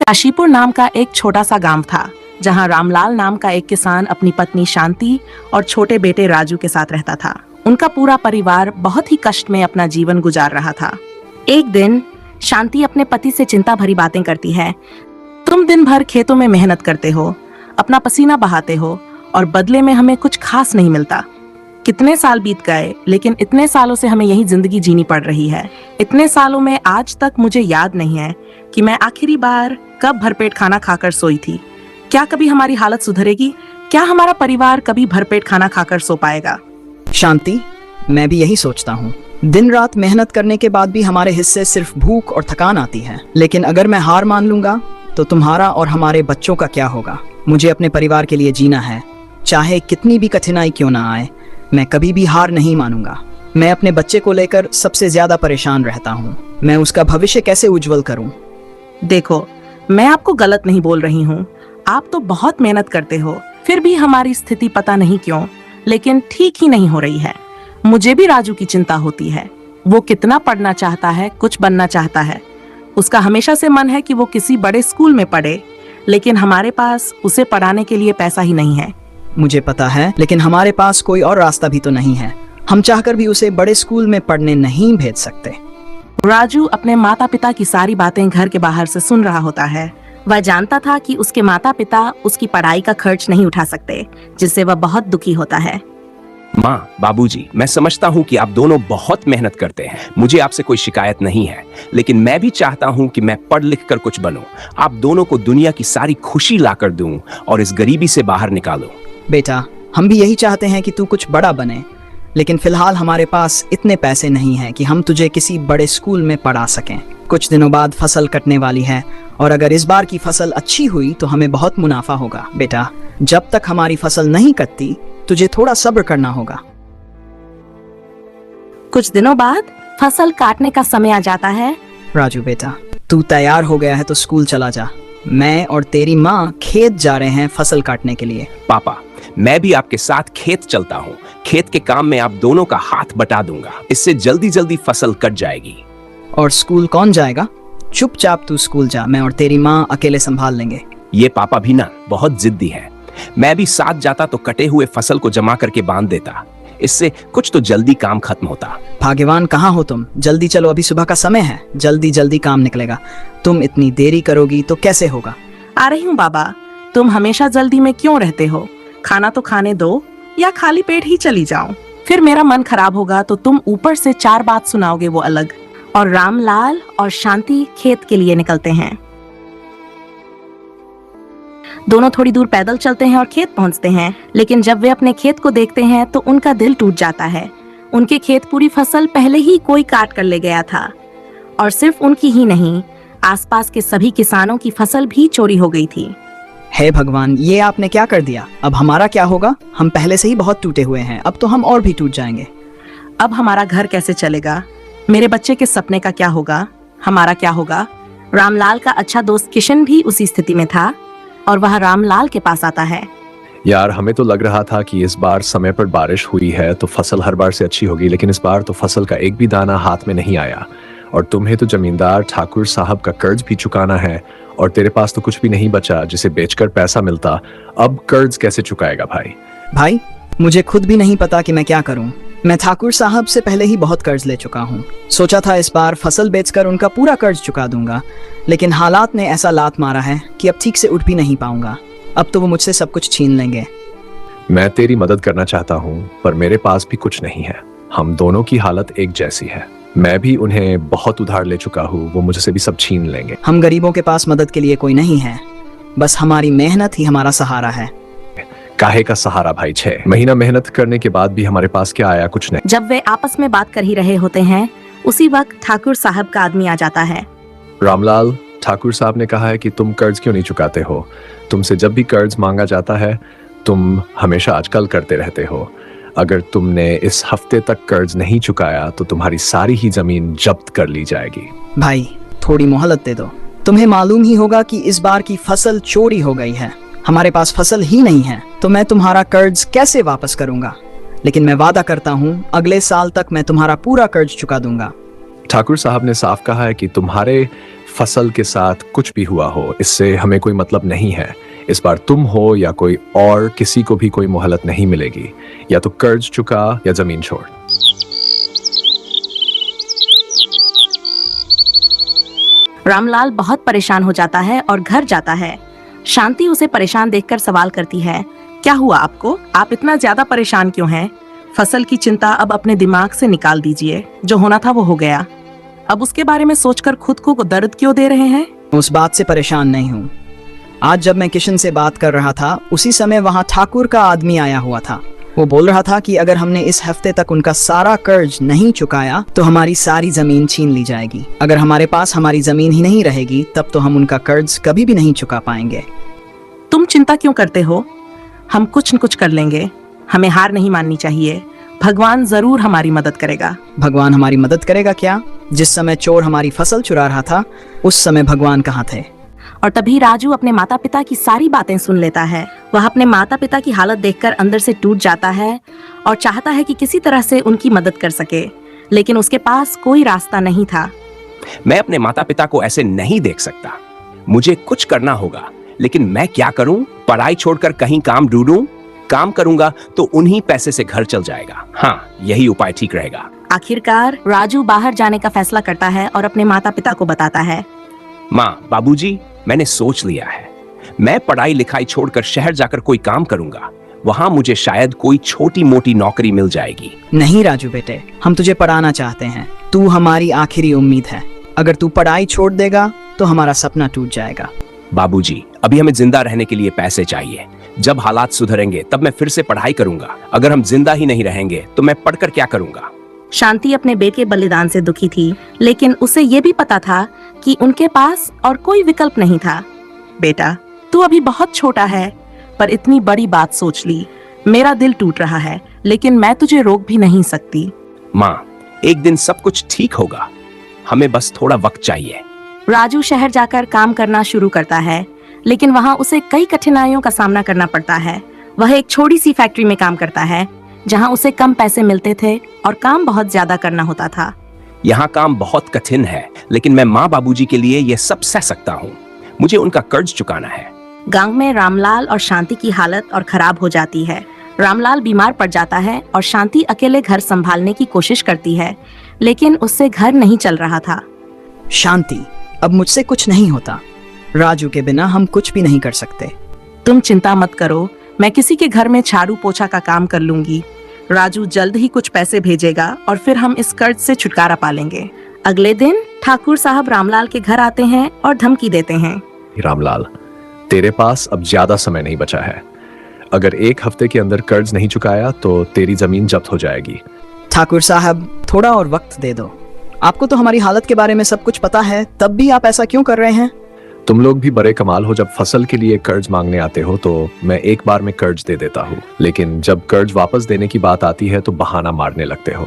काशीपुर नाम का एक छोटा सा गांव था जहां रामलाल नाम का एक किसान अपनी पत्नी शांति और छोटे बेटे राजू के साथ रहता था। उनका पूरा परिवार बहुत ही कष्ट में अपना जीवन गुजार रहा था। एक दिन शांति अपने पति से चिंता भरी बातें करती है। तुम दिन भर खेतों में मेहनत करते हो, अपना पसीना बहाते हो और बदले में हमें कुछ खास नहीं मिलता। कितने साल बीत गए, लेकिन इतने सालों से हमें यही जिंदगी जीनी पड़ रही है। इतने सालों में आज तक मुझे याद नहीं है कि मैं आखिरी बार कब भरपेट खाना खाकर सोई थी। क्या कभी हमारी हालत सुधरेगी? क्या हमारा परिवार कभी भरपेट खाना खाकर सो पाएगा? शांति, मैं भी यही सोचता हूँ। दिन रात मेहनत करने के बाद भी हमारे हिस्से सिर्फ भूख और थकान आती है। लेकिन अगर मैं हार मान लूंगा तो तुम्हारा और हमारे बच्चों का क्या होगा? मुझे अपने परिवार के लिए जीना है, चाहे कितनी भी कठिनाई क्यों ना आए। मैं कभी भी हार नहीं मानूंगा। मैं अपने बच्चे को लेकर सबसे ज्यादा परेशान रहता हूँ। मैं उसका भविष्य कैसे उज्जवल करूँ? देखो, मैं आपको गलत नहीं बोल रही हूँ। आप तो बहुत मेहनत करते हो, फिर भी हमारी स्थिति पता नहीं क्यों लेकिन ठीक ही नहीं हो रही है। मुझे भी राजू की चिंता होती है। वो कितना पढ़ना चाहता है, कुछ बनना चाहता है। उसका हमेशा से मन है कि वो किसी बड़े स्कूल में पढ़े, लेकिन हमारे पास उसे पढ़ाने के लिए पैसा ही नहीं है। मुझे पता है, लेकिन हमारे पास कोई और रास्ता भी तो नहीं है। हम चाहकर भी उसे बड़े स्कूल में पढ़ने नहीं भेज सकते। राजू अपने माता पिता की सारी बातें घर के बाहर से सुन रहा होता है। वह जानता था कि उसके माता पिता उसकी पढ़ाई का खर्च नहीं उठा सकते, जिससे वह बहुत दुखी होता है। माँ, बाबूजी, मैं समझता हूँ कि आप दोनों बहुत मेहनत करते हैं। मुझे आपसे कोई शिकायत नहीं है, लेकिन मैं भी चाहता हूँ कि मैं पढ़ लिख कर कुछ बनूं, आप दोनों को दुनिया की सारी खुशी लाकर दूं और इस गरीबी से बाहर निकालूं। बेटा, हम भी यही चाहते हैं कि तू कुछ बड़ा बने, लेकिन फिलहाल हमारे पास इतने पैसे नहीं हैं कि हम तुझे किसी बड़े स्कूल में पढ़ा सकें। कुछ दिनों बाद फसल कटने वाली है और अगर इस बार की फसल अच्छी हुई तो हमें बहुत मुनाफा होगा। बेटा, जब तक हमारी फसल नहीं कटती तुझे थोड़ा सब्र करना होगा। कुछ दिनों बाद फसल काटने का समय आ जाता है। राजू बेटा, तू तैयार हो गया है तो स्कूल चला जा। मैं और तेरी माँ खेत जा रहे हैं फसल काटने के लिए। पापा, मैं भी आपके साथ खेत चलता हूँ। खेत के काम में आप दोनों का हाथ बटा दूंगा, इससे जल्दी जल्दी फसल कट जाएगी। और स्कूल कौन जाएगा? चुपचाप तू स्कूल जा, मैं और तेरी माँ अकेले संभाल लेंगे। ये पापा भी ना बहुत जिद्दी है। मैं भी साथ जाता तो कटे हुए फसल को जमा करके बांध देता, इससे कुछ तो जल्दी काम खत्म होता। भाग्यवान कहाँ हो तुम? जल्दी चलो, अभी सुबह का समय है। जल्दी जल्दी काम निकलेगा। तुम इतनी देरी करोगी तो कैसे होगा? आ रही हूँ बाबा। तुम हमेशा जल्दी में क्यों रहते हो? खाना तो खाने दो, या खाली पेट ही चली जाऊं? फिर मेरा मन खराब होगा तो तुम ऊपर से 4 बात सुनाओगे, वो अलग। और रामलाल और शांति खेत के लिए निकलते हैं। दोनों थोड़ी दूर पैदल चलते हैं और खेत पहुंचते हैं, लेकिन जब वे अपने खेत को देखते हैं तो उनका दिल टूट जाता है। उनके खेत पूरी फसल पहले ही कोई काट कर ले गया था, और सिर्फ उनकी ही नहीं, आसपास के सभी किसानों की फसल भी चोरी हो गई थी। हे भगवान, ये आपने क्या कर दिया? अब हमारा क्या होगा? हम पहले से ही बहुत टूटे हुए हैं, अब तो हम और भी टूट जाएंगे। अब हमारा घर कैसे चलेगा? मेरे बच्चे के सपने का क्या होगा? हमारा क्या होगा? रामलाल का अच्छा दोस्त किशन भी उसी स्थिति में था और वह रामलाल के पास आता है। यार, हमें तो लग रहा था कि इस बार समय पर बारिश हुई है तो फसल हर बार से अच्छी होगी, लेकिन इस बार तो फसल का एक भी दाना हाथ में नहीं आया। और तुम्हें तो जमींदार ठाकुर साहब का कर्ज भी चुकाना है और तेरे पास तो कुछ भी नहीं बचा जिसे बेचकर पैसा मिलता। अब कर्ज कैसे चुकाएगा भाई? भाई, मुझे खुद भी नहीं पता कि मैं क्या करूं। मैं ठाकुर साहब से पहले ही बहुत कर्ज ले चुका हूं। सोचा था इस बार फसल बेचकर उनका पूरा कर्ज चुका दूंगा, लेकिन हालात ने ऐसा लात मारा है कि अब ठीक से उठ भी नहीं पाऊंगा। अब तो वो मुझसे सब कुछ छीन लेंगे। मैं तेरी मदद करना चाहता हूँ, पर मेरे पास भी कुछ नहीं है। हम दोनों की हालत एक जैसी है। मैं भी उन्हें बहुत उधार ले चुका हूँ, वो मुझसे भी सब छीन लेंगे। हम गरीबों के पास मदद के लिए कोई नहीं है, बस हमारी मेहनत ही हमारा सहारा है। काहे का सहारा भाई? 6 महीना मेहनत करने के बाद भी हमारे पास क्या आया? कुछ नहीं। जब वे आपस में बात कर ही रहे होते हैं, उसी वक्त ठाकुर साहब का आदमी आ जाता है। रामलाल, ठाकुर साहब ने कहा है कि तुम कर्ज क्यों नहीं चुकाते हो। तुमसे जब भी कर्ज मांगा जाता है तुम हमेशा आजकल करते रहते हो। अगर तुमने इस हफ्ते तक कर्ज नहीं चुकाया तो तुम्हारी सारी ही जमीन जब्त कर ली जाएगी। भाई, थोड़ी मोहलत दे दो। तुम्हें मालूम ही होगा कि इस बार की फसल चोरी हो गई है। हमारे पास फसल ही नहीं है, तो मैं तुम्हारा कर्ज कैसे वापस करूंगा? लेकिन मैं वादा करता हूँ अगले साल तक मैं तुम्हारा पूरा कर्ज चुका दूंगा। ठाकुर साहब ने साफ कहा है कि तुम्हारे फसल के साथ कुछ भी हुआ हो, इससे हमें कोई मतलब नहीं है। इस बार तुम हो या कोई और, किसी को भी कोई मोहलत नहीं मिलेगी। या तो कर्ज चुका या जमीन छोड़। रामलाल बहुत परेशान हो जाता है और घर जाता है। शांति उसे परेशान देखकर सवाल करती है, क्या हुआ आपको? आप इतना ज्यादा परेशान क्यों हैं? फसल की चिंता अब अपने दिमाग से निकाल दीजिए। जो होना था वो हो गया। अब उसके बारे में सोचकर खुद को दर्द क्यों दे रहे हैं? उस बात से परेशान नहीं हूँ। आज जब मैं किशन से बात कर रहा था, उसी समय वहाँ ठाकुर का आदमी आया हुआ था। वो बोल रहा था कि अगर हमने इस हफ्ते तक उनका सारा कर्ज नहीं चुकाया तो हमारी सारी जमीन छीन ली जाएगी। अगर हमारे पास हमारी जमीन ही नहीं रहेगी तब तो हम उनका कर्ज कभी भी नहीं चुका पाएंगे। तुम चिंता क्यों करते हो? हम कुछ न कुछ कर लेंगे। हमें हार नहीं माननी चाहिए। भगवान जरूर हमारी मदद करेगा। भगवान हमारी मदद करेगा क्या? जिस समय चोर हमारी फसल चुरा रहा था उस समय भगवान कहाँ थे? और तभी राजू अपने माता पिता की सारी बातें सुन लेता है। वह अपने माता पिता की हालत देखकर अंदर से टूट जाता है और चाहता है कि किसी तरह से उनकी मदद कर सके, लेकिन उसके पास कोई रास्ता नहीं था। मैं अपने माता पिता को ऐसे नहीं देख सकता। मुझे कुछ करना होगा, लेकिन मैं क्या करूं? पढ़ाई छोड़कर कहीं काम ढूंढूं? काम करूंगा तो उन्हीं पैसे से घर चल जाएगा। हाँ, यही उपाय ठीक रहेगा। आखिरकार राजू बाहर जाने का फैसला करता है और अपने माता पिता को बताता है, माँ, बाबूजी, मैंने सोच लिया है। मैं पढ़ाई लिखाई छोड़कर शहर जाकर कोई काम करूंगा। वहां मुझे शायद कोई छोटी मोटी नौकरी मिल जाएगी। नहीं राजू बेटे, हम तुझे पढ़ाना चाहते हैं। तू हमारी आखिरी उम्मीद है। अगर तू पढ़ाई छोड़ देगा तो हमारा सपना टूट जाएगा। बाबूजी, अभी हमें जिंदा रहने के लिए पैसे चाहिए। जब हालात सुधरेंगे तब मैं फिर से पढ़ाई करूंगा। अगर हम जिंदा ही नहीं रहेंगे तो मैं पढ़कर क्या करूंगा? शांति अपने बेटे के बलिदान से दुखी थी, लेकिन उसे ये भी पता था कि उनके पास और कोई विकल्प नहीं था। बेटा, तू अभी बहुत छोटा है, पर इतनी बड़ी बात सोच ली। मेरा दिल टूट रहा है, लेकिन मैं तुझे रोक भी नहीं सकती। माँ, एक दिन सब कुछ ठीक होगा। हमें बस थोड़ा वक्त चाहिए। राजू शहर जाकर काम करना शुरू करता है, लेकिन वहाँ उसे कई कठिनाइयों का सामना करना पड़ता है। वह एक छोटी सी फैक्ट्री में काम करता है, जहाँ उसे कम पैसे मिलते थे और काम बहुत ज्यादा करना होता था। यहाँ काम बहुत कठिन है, लेकिन मैं माँ बाबूजी के लिए ये सब सह सकता हूँ। मुझे उनका कर्ज चुकाना है। गांव में रामलाल और शांति की हालत और खराब हो जाती है। रामलाल बीमार पड़ जाता है और शांति अकेले घर संभालने की कोशिश करती है, लेकिन उससे घर नहीं चल रहा था। शांति, अब मुझसे कुछ नहीं होता। राजू के बिना हम कुछ भी नहीं कर सकते। तुम चिंता मत करो, मैं किसी के घर में झाड़ू पोछा का काम कर लूंगी। राजू जल्द ही कुछ पैसे भेजेगा और फिर हम इस कर्ज से छुटकारा पा लेंगे। अगले दिन ठाकुर साहब रामलाल के घर आते हैं और धमकी देते हैं, रामलाल, तेरे पास अब ज्यादा समय नहीं बचा है। अगर एक हफ्ते के अंदर कर्ज नहीं चुकाया तो तेरी जमीन जब्त हो जाएगी। ठाकुर साहब, थोड़ा और वक्त दे दो। आपको तो हमारी हालत के बारे में सब कुछ पता है, तब भी आप ऐसा क्यों कर रहे हैं? तुम लोग भी बड़े कमाल हो। जब फसल के लिए कर्ज मांगने आते हो तो मैं एक बार में कर्ज दे देता हूँ, लेकिन जब कर्ज वापस देने की बात आती है तो बहाना मारने लगते हो।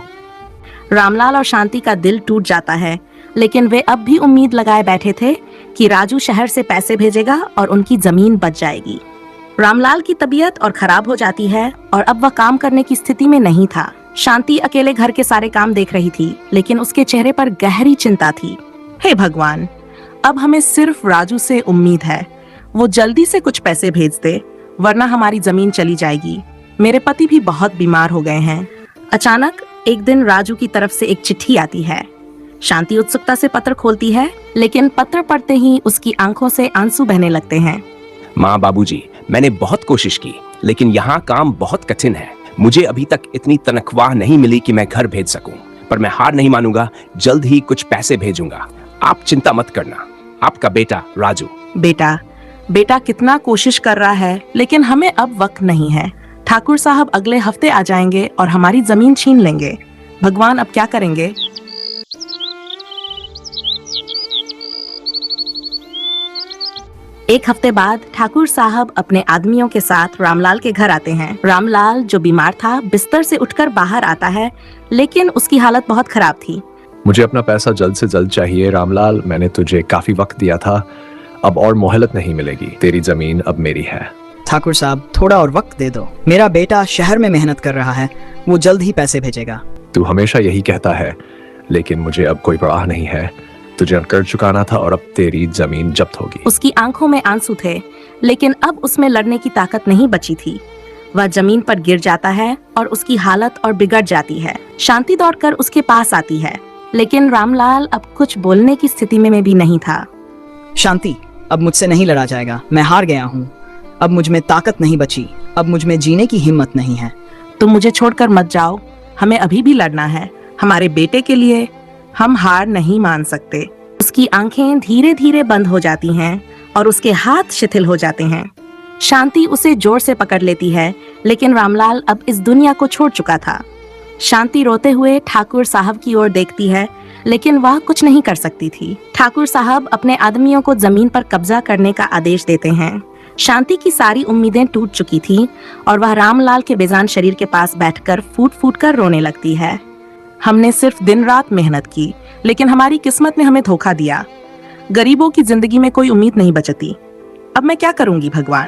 रामलाल और शांति का दिल टूट जाता है, लेकिन वे अब भी उम्मीद लगाए बैठे थे कि राजू शहर से पैसे भेजेगा और उनकी जमीन बच जाएगी। रामलाल की तबीयत और खराब हो जाती है और अब वह काम करने की स्थिति में नहीं था। शांति अकेले घर के सारे काम देख रही थी, लेकिन उसके चेहरे पर गहरी चिंता थी। हे भगवान, अब हमें सिर्फ राजू से उम्मीद है। वो जल्दी से कुछ पैसे भेज दे, वरना हमारी जमीन चली जाएगी। मेरे पति भी बहुत बीमार हो गए हैं। अचानक एक दिन राजू की तरफ से एक चिट्ठी आती है। शांति उत्सुकता से पत्र खोलती है, लेकिन पत्र पढ़ते ही उसकी आंखों से आंसू बहने लगते हैं। माँ बाबूजी, मैंने बहुत कोशिश की, लेकिन यहाँ काम बहुत कठिन है। मुझे अभी तक इतनी तनख्वाह नहीं मिली कि मैं घर भेज सकूं, पर मैं हार नहीं मानूंगा। जल्द ही कुछ पैसे भेजूंगा। आप चिंता मत करना। आपका बेटा राजू। बेटा कितना कोशिश कर रहा है, लेकिन हमें अब वक्त नहीं है। ठाकुर साहब अगले हफ्ते आ जाएंगे और हमारी जमीन छीन लेंगे। भगवान, अब क्या करेंगे? एक हफ्ते बाद ठाकुर साहब अपने आदमियों के साथ रामलाल के घर आते हैं। रामलाल, जो बीमार था, बिस्तर से उठकर बाहर आता है, लेकिन उसकी हालत बहुत खराब थी। मुझे अपना पैसा जल्द से जल्द चाहिए रामलाल। मैंने तुझे काफी वक्त दिया था, अब और मोहलत नहीं मिलेगी। तेरी जमीन अब मेरी है। ठाकुर साहब, थोड़ा और वक्त दे दो। मेरा बेटा शहर में मेहनत कर रहा है, वो जल्द ही पैसे भेजेगा। तू हमेशा यही कहता है, लेकिन मुझे अब कोई परवाह नहीं है। तुझे कर्ज चुकाना था और अब तेरी जमीन जब्त होगी। उसकी आंखों में आंसू थे, लेकिन अब उसमें लड़ने की ताकत नहीं बची थी। वह जमीन पर गिर जाता है और उसकी हालत और बिगड़ जाती है। शांति दौड़कर उसके पास आती है, लेकिन रामलाल अब कुछ बोलने की स्थिति में भी नहीं था। शांति, अब मुझसे नहीं लड़ा जाएगा। मैं हार गया हूँ। अब मुझ में ताकत नहीं बची। अब मुझ में जीने की हिम्मत नहीं है। तुम मुझे छोड़कर मत जाओ। हमें अभी भी लड़ना है, हमारे बेटे के लिए। हम हार नहीं मान सकते। उसकी आंखें धीरे धीरे बंद हो जाती हैं और उसके हाथ शिथिल हो जाते हैं। शांति उसे जोर से पकड़ लेती है, लेकिन रामलाल अब इस दुनिया को छोड़ चुका था। शांति रोते हुए ठाकुर साहब की ओर देखती है, लेकिन वह कुछ नहीं कर सकती थी। ठाकुर साहब अपने आदमियों को जमीन पर कब्जा करने का आदेश देते हैं। शांति की सारी उम्मीदें टूट चुकी थी और वह रामलाल के बेजान शरीर के पास बैठकर फूट फूट कर रोने लगती है। हमने सिर्फ दिन रात मेहनत की, लेकिन हमारी किस्मत ने हमें धोखा दिया। गरीबों की जिंदगी में कोई उम्मीद नहीं बचती। अब मैं क्या करूंगी भगवान?